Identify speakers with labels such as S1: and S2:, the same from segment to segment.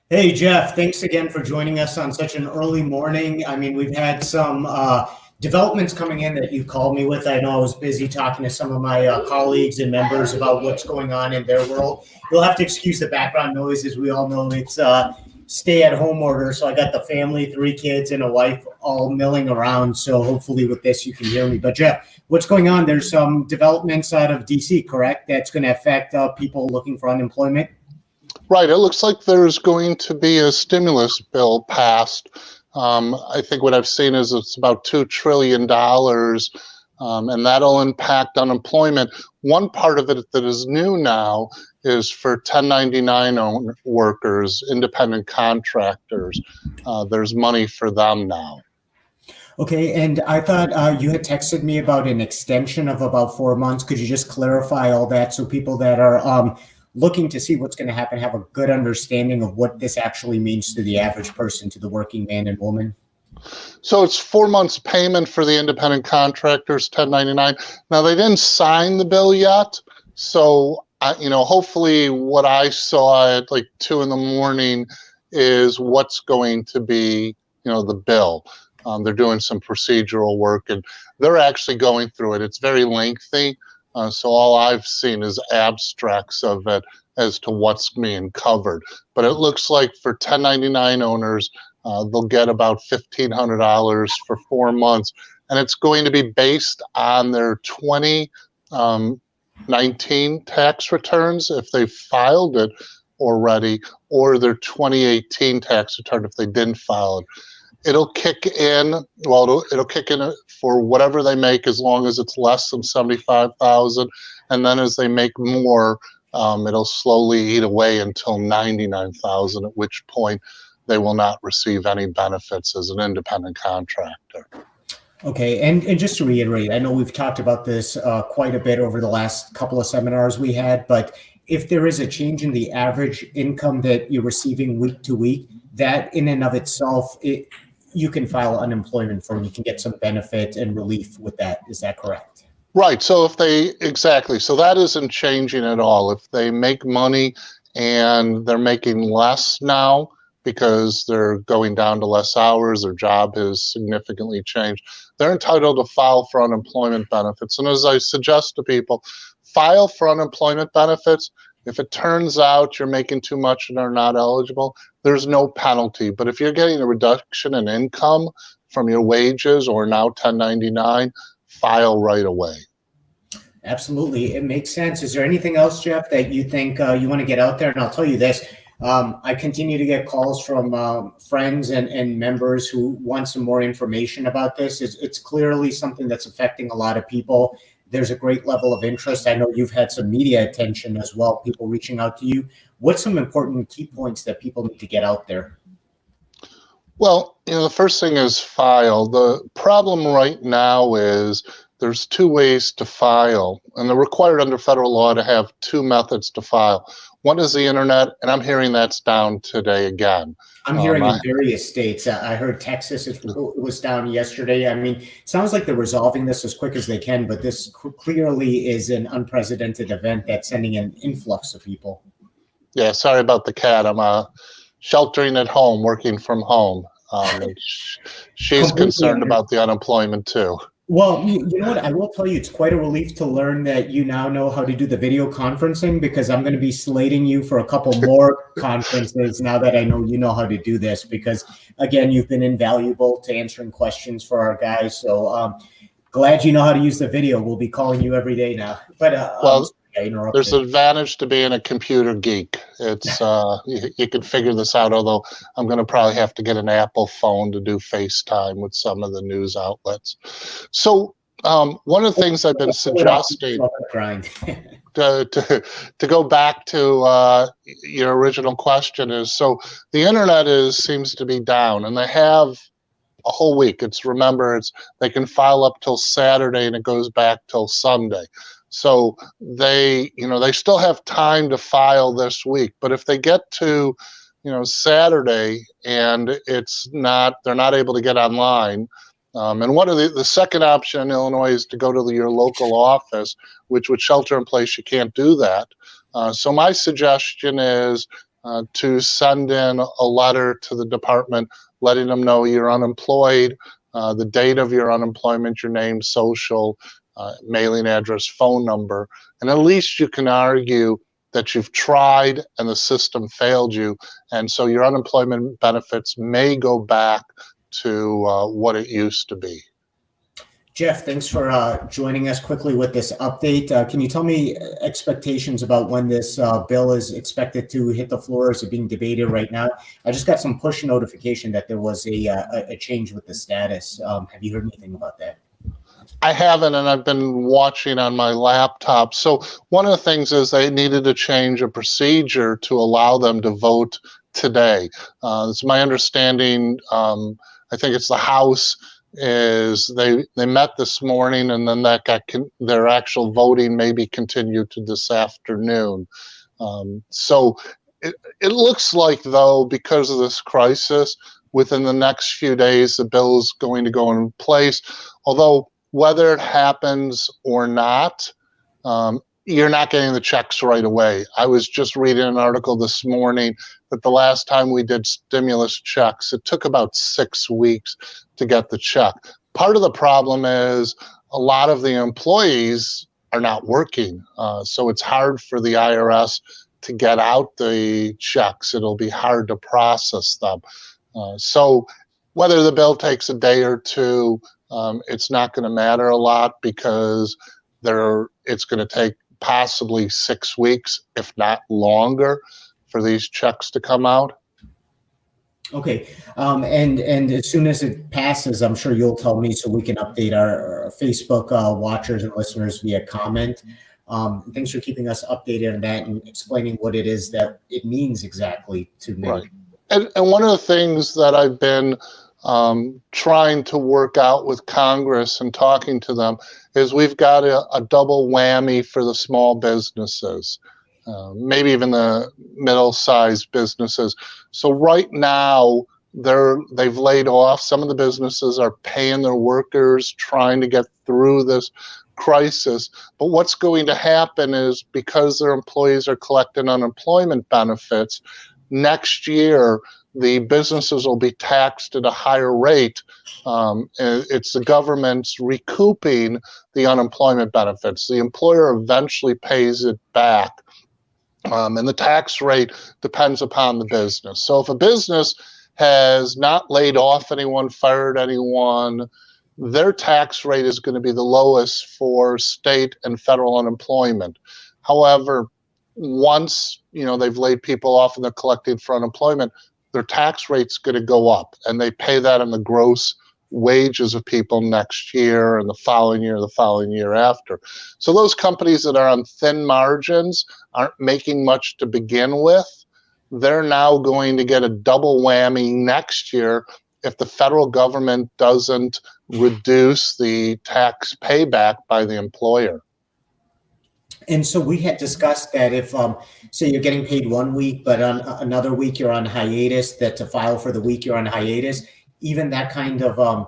S1: Hey, Jeff, thanks again for joining us on such an early morning. I mean, we've had some developments coming in that you called me with. I know I was busy talking to some of my colleagues and members about what's going on in their world. You'll have to excuse the background noise. As we all know, it's stay-at-home order. So I got the family, three kids, and a wife all milling around. So hopefully with this, you can hear me. But Jeff, what's going on? There's some developments out of DC, correct? That's going to affect people looking for unemployment?
S2: Right. It looks like there's going to be a stimulus bill passed. I think what I've seen is it's about $2 trillion, and that'll impact unemployment. One part of it that is new now is for 1099 workers, independent contractors. There's money for them now.
S1: Okay, and I thought you had texted me about an extension of about 4 months. Could you just clarify all that so people that are looking to see what's going to happen have a good understanding of what this actually means to the average person, to the working man and woman?
S2: So it's 4 months payment for the independent contractors, 1099. Now, they didn't sign the bill yet. So, hopefully what I saw at like 2 in the morning is what's going to be, the bill. They're doing some procedural work and they're actually going through it. It's very lengthy. So all I've seen is abstracts of it as to what's being covered. But it looks like for 1099 owners, they'll get about $1,500 for 4 months. And it's going to be based on their 2019 tax returns, if they filed it already, or their 2018 tax return if they didn't file it. It'll kick in, it'll kick in for whatever they make as long as it's less than 75,000. And then as they make more, it'll slowly eat away until 99,000, at which point they will not receive any benefits as an independent contractor.
S1: Okay, and just to reiterate, I know we've talked about this quite a bit over the last couple of seminars we had, but if there is a change in the average income that you're receiving week to week, that in and of itself, you can file unemployment form. You can get some benefit and relief with that. Is that correct?
S2: Right. So exactly. So that isn't changing at all. If they make money and they're making less now because they're going down to less hours, their job has significantly changed, they're entitled to file for unemployment benefits. And as I suggest to people, file for unemployment benefits. If it turns out you're making too much and are not eligible, there's no penalty. But if you're getting a reduction in income from your wages or now 1099, file right away.
S1: Absolutely. It makes sense. Is there anything else, Jeff, that you think you want to get out there? And I'll tell you this, I continue to get calls from friends and members who want some more information about this. It's clearly something that's affecting a lot of people. There's a great level of interest. I know you've had some media attention as well, people reaching out to you. What's some important key points that people need to get out there?
S2: Well, the first thing is file. The problem right now is there's two ways to file, and they're required under federal law to have two methods to file. One is the internet, and I'm hearing that's down today again.
S1: I'm hearing in various states. I heard Texas was down yesterday. I mean, it sounds like they're resolving this as quick as they can, but this clearly is an unprecedented event that's sending an influx of people.
S2: Yeah, sorry about the cat. I'm sheltering at home, working from home. She's concerned about the unemployment too.
S1: Well, you know what? I will tell you, it's quite a relief to learn that you now know how to do the video conferencing, because I'm going to be slating you for a couple more conferences now that I know you know how to do this, because again, you've been invaluable to answering questions for our guys. So glad you know how to use the video. We'll be calling you every day now. But
S2: there's an advantage to being a computer geek. It's you can figure this out, although I'm going to probably have to get an Apple phone to do FaceTime with some of the news outlets. So one of the things I've been suggesting to go back to your original question is, so the internet seems to be down, and they have a whole week. They can file up till Saturday and it goes back till Sunday. So they still have time to file this week. But if they get to, Saturday and they're not able to get online. And one of the second option in Illinois is to go to your local office, which with shelter in place, you can't do that. So my suggestion is to send in a letter to the department letting them know you're unemployed, the date of your unemployment, your name, social, mailing address, phone number, and at least you can argue that you've tried and the system failed you, and so your unemployment benefits may go back to what it used to be.
S1: Jeff, thanks for joining us quickly with this update. Can you tell me expectations about when this bill is expected to hit the floor? Is it being debated right now? I just got some push notification that there was a change with the status. Have you heard anything about that?
S2: I haven't, and I've been watching on my laptop. So one of the things is they needed to change a procedure to allow them to vote today. It's my understanding, I think it's the House, is they met this morning, and then that got their actual voting maybe continued to this afternoon. So it looks like, though, because of this crisis, within the next few days, the bill is going to go in place. Although whether it happens or not, you're not getting the checks right away. I was just reading an article this morning that the last time we did stimulus checks, it took about 6 weeks to get the check. Part of the problem is a lot of the employees are not working, so it's hard for the IRS to get out the checks. It'll be hard to process them. So whether the bill takes a day or two, it's not going to matter a lot, because it's going to take possibly 6 weeks, if not longer, for these checks to come out.
S1: Okay, and as soon as it passes, I'm sure you'll tell me so we can update our Facebook watchers and listeners via comment. Thanks for keeping us updated on that and explaining what it is that it means exactly to me.
S2: Right. And one of the things that I've been trying to work out with Congress and talking to them is we've got a double whammy for the small businesses, maybe even the middle-sized businesses. So right now, they've laid off. Some of the businesses are paying their workers, trying to get through this crisis. But what's going to happen is, because their employees are collecting unemployment benefits, next year the businesses will be taxed at a higher rate. It's the government's recouping the unemployment benefits. The employer eventually pays it back. And the tax rate depends upon the business. So if a business has not laid off anyone, fired anyone, their tax rate is going to be the lowest for state and federal unemployment. However, once they've laid people off and they're collecting for unemployment, their tax rate's going to go up, and they pay that on the gross wages of people next year and the following year after. So those companies that are on thin margins, aren't making much to begin with, they're now going to get a double whammy next year if the federal government doesn't reduce the tax payback by the employer.
S1: And so we had discussed that if, say you're getting paid 1 week, but on another week you're on hiatus, that to file for the week you're on hiatus, even that kind of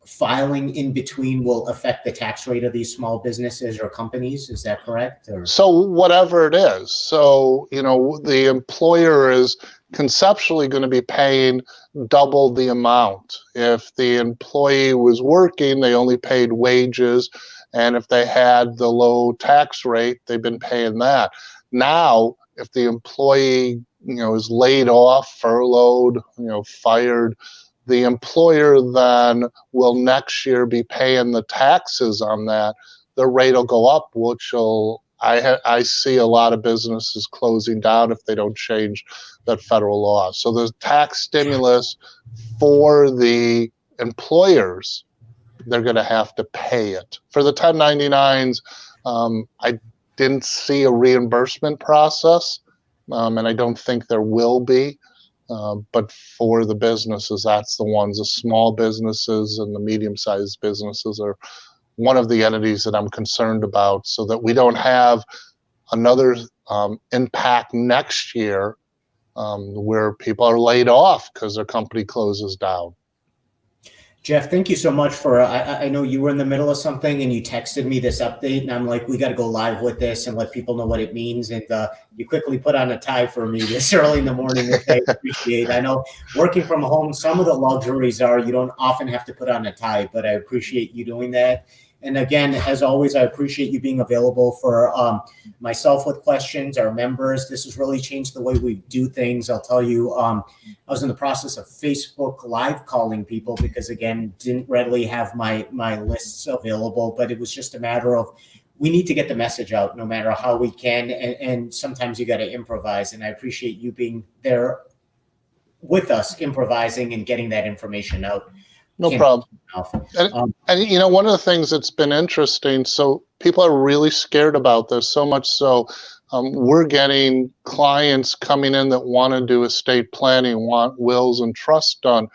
S1: filing in between will affect the tax rate of these small businesses or companies. Is that correct? Or?
S2: So whatever it is. So, the employer is conceptually going to be paying double the amount. If the employee was working, they only paid wages. And if they had the low tax rate, they've been paying that. Now, if the employee, is laid off, furloughed, fired, the employer then will next year be paying the taxes on that. The rate will go up, which I see a lot of businesses closing down if they don't change that federal law. So the tax stimulus for the employers, they're going to have to pay it. For the 1099s, I didn't see a reimbursement process, and I don't think there will be. But for the businesses, that's the ones, the small businesses and the medium-sized businesses are one of the entities that I'm concerned about, so that we don't have another impact next year where people are laid off because their company closes down.
S1: Jeff, thank you so much for, I know you were in the middle of something and you texted me this update and I'm like, we got to go live with this and let people know what it means. And you quickly put on a tie for me this early in the morning, which I appreciate. I know working from home, some of the luxuries are you don't often have to put on a tie, but I appreciate you doing that. And again, as always, I appreciate you being available for myself with questions, our members. This has really changed the way we do things. I'll tell you, I was in the process of Facebook live calling people because, again, didn't readily have my lists available, but it was just a matter of we need to get the message out no matter how we can. And sometimes you got to improvise. And I appreciate you being there with us, improvising and getting that information out.
S2: No problem. And you know, one of the things that's been interesting, so people are really scared about this, so much so we're getting clients coming in that want to do estate planning, want wills and trusts done.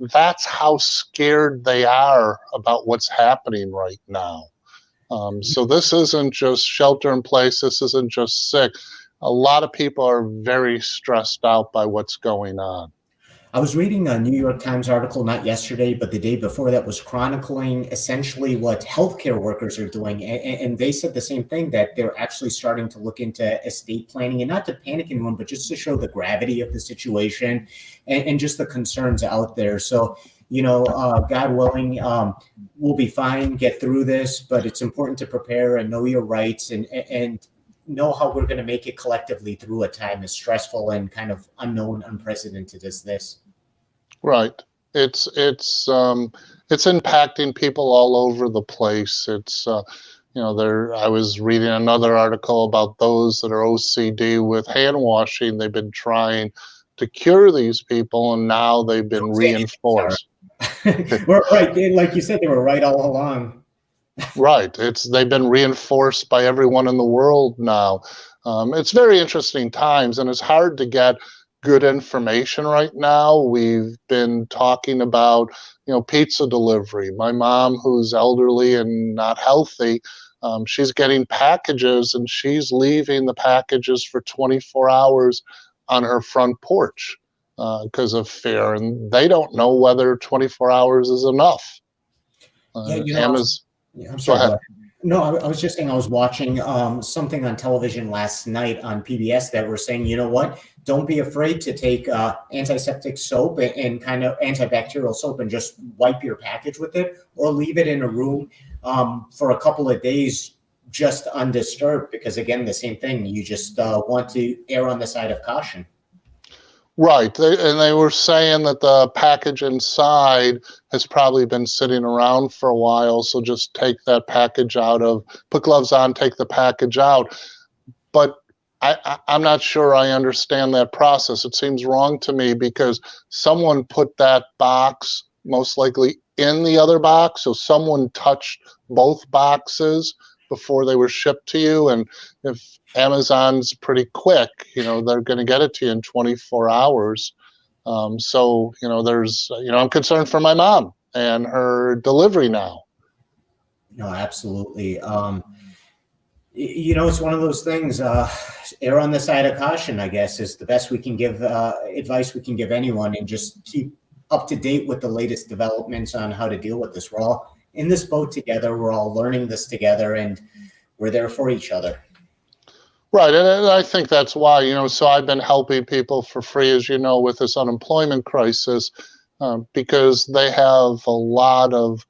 S2: That's how scared they are about what's happening right now. So this isn't just shelter in place. This isn't just sick. A lot of people are very stressed out by what's going on.
S1: I was reading a New York Times article, not yesterday, but the day before that was chronicling essentially what healthcare workers are doing. And they said the same thing, that they're actually starting to look into estate planning, and not to panic anyone, but just to show the gravity of the situation and just the concerns out there. So, you know, God willing, we'll be fine, get through this, but it's important to prepare and know your rights and know how we're going to make it collectively through a time as stressful and kind of unknown, unprecedented as this.
S2: Right. It's impacting people all over the place. It's you know, I was reading another article about those that are OCD with hand washing. They've been trying to cure these people, and now they've been reinforced.
S1: Right. Like you said, they were right all along.
S2: Right. They've been reinforced by everyone in the world now. It's very interesting times, and it's hard to get good information right now. We've been talking about, you know, pizza delivery. My mom, who's elderly and not healthy, she's getting packages, and she's leaving the packages for 24 hours on her front porch because of fear, and they don't know whether 24 hours is enough.
S1: Yeah, you know, yeah, I'm sorry. No, I was just saying I was watching something on television last night on PBS that were saying, you know what, don't be afraid to take antiseptic soap and kind of antibacterial soap and just wipe your package with it, or leave it in a room for a couple of days just undisturbed, because again, the same thing, you just want to err on the side of caution.
S2: Right. They were saying that the package inside has probably been sitting around for a while, so just take that package out put gloves on, take the package out. But I'm not sure I understand that process. It seems wrong to me because someone put that box most likely in the other box, so someone touched both boxes before they were shipped to you. And if Amazon's pretty quick, you know, they're going to get it to you in 24 hours. So, you know, I'm concerned for my mom and her delivery now.
S1: No, absolutely. You know, it's one of those things, err on the side of caution, I guess, is the best we can give, advice we can give anyone, and just keep up to date with the latest developments on how to deal with this. We're all in this boat together. We're all learning this together, and we're there for each other.
S2: Right. And I think that's why, you know, so I've been helping people for free, as you know, with this unemployment crisis, because they have a lot of,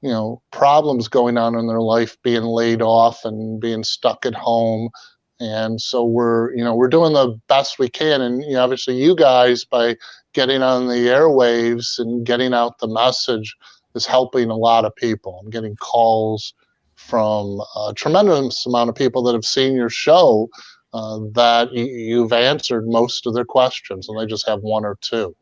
S2: you know, problems going on in their life, being laid off and being stuck at home. And so we're doing the best we can. And you know, obviously you guys, by getting on the airwaves and getting out the message, is helping a lot of people. I'm getting calls from a tremendous amount of people that have seen your show that you've answered most of their questions, and they just have one or two.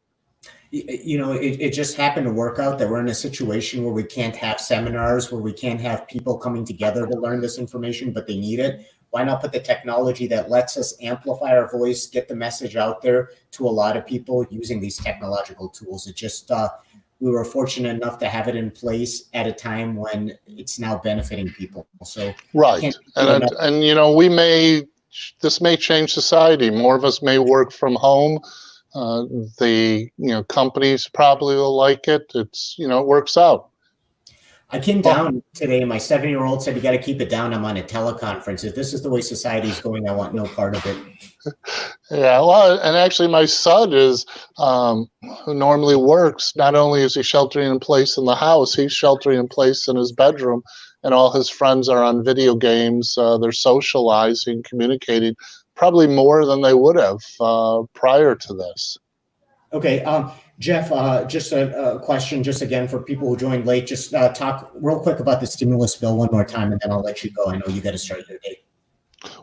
S1: You know, it just happened to work out that we're in a situation where we can't have seminars, where we can't have people coming together to learn this information, but they need it. Why not put the technology that lets us amplify our voice, get the message out there to a lot of people using these technological tools? It just, we were fortunate enough to have it in place at a time when it's now benefiting people. So
S2: right. And you know, this may change society. More of us may work from home. The companies probably will like it. It's it works out.
S1: I came down today. My 7-year-old said, "You got to keep it down. I'm on a teleconference. If this is the way society is going, I want no part of it."
S2: Yeah, well, and actually, my son is who normally works. Not only is he sheltering in place in the house, he's sheltering in place in his bedroom, and all his friends are on video games. They're socializing, communicating, probably more than they would have prior to this.
S1: Okay, Jeff, just a question, just again for people who joined late, just talk real quick about the stimulus bill one more time, and then I'll let you go. I know you got to start your day.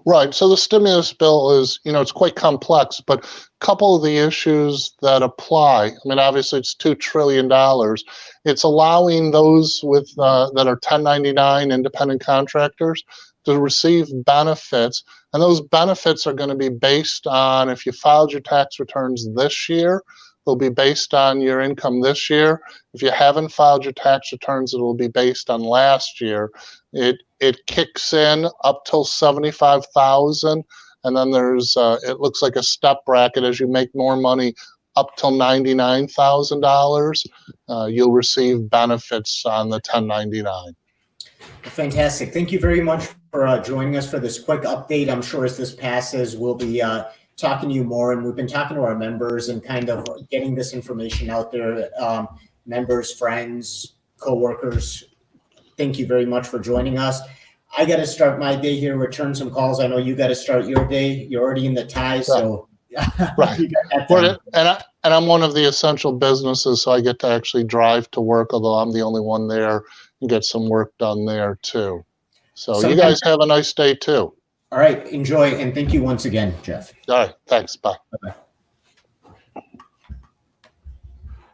S2: Right. So the stimulus bill is, it's quite complex, but a couple of the issues that apply, I mean, obviously it's $2 trillion. It's allowing those with that are 1099 independent contractors to receive benefits. And those benefits are going to be based on, if you filed your tax returns this year, they'll be based on your income this year. If you haven't filed your tax returns, it will be based on last year. It kicks in up till $75,000, and then there's it looks like a step bracket. As you make more money up till $99,000, you'll receive benefits on the 1099.
S1: Fantastic. Thank you very much for joining us for this quick update. I'm sure as this passes, we'll be talking to you more, and we've been talking to our members and kind of getting this information out there. Members, friends, coworkers, thank you very much for joining us. I got to start my day here, return some calls. I know you got to start your day. You're already in the ties, so
S2: right.
S1: You got that time.
S2: And I'm one of the essential businesses, so I get to actually drive to work, although I'm the only one there, and get some work done there too. So you guys have a nice day too.
S1: All right, enjoy, and thank you once again, Jeff.
S2: All right, thanks. Bye.
S1: Bye-bye.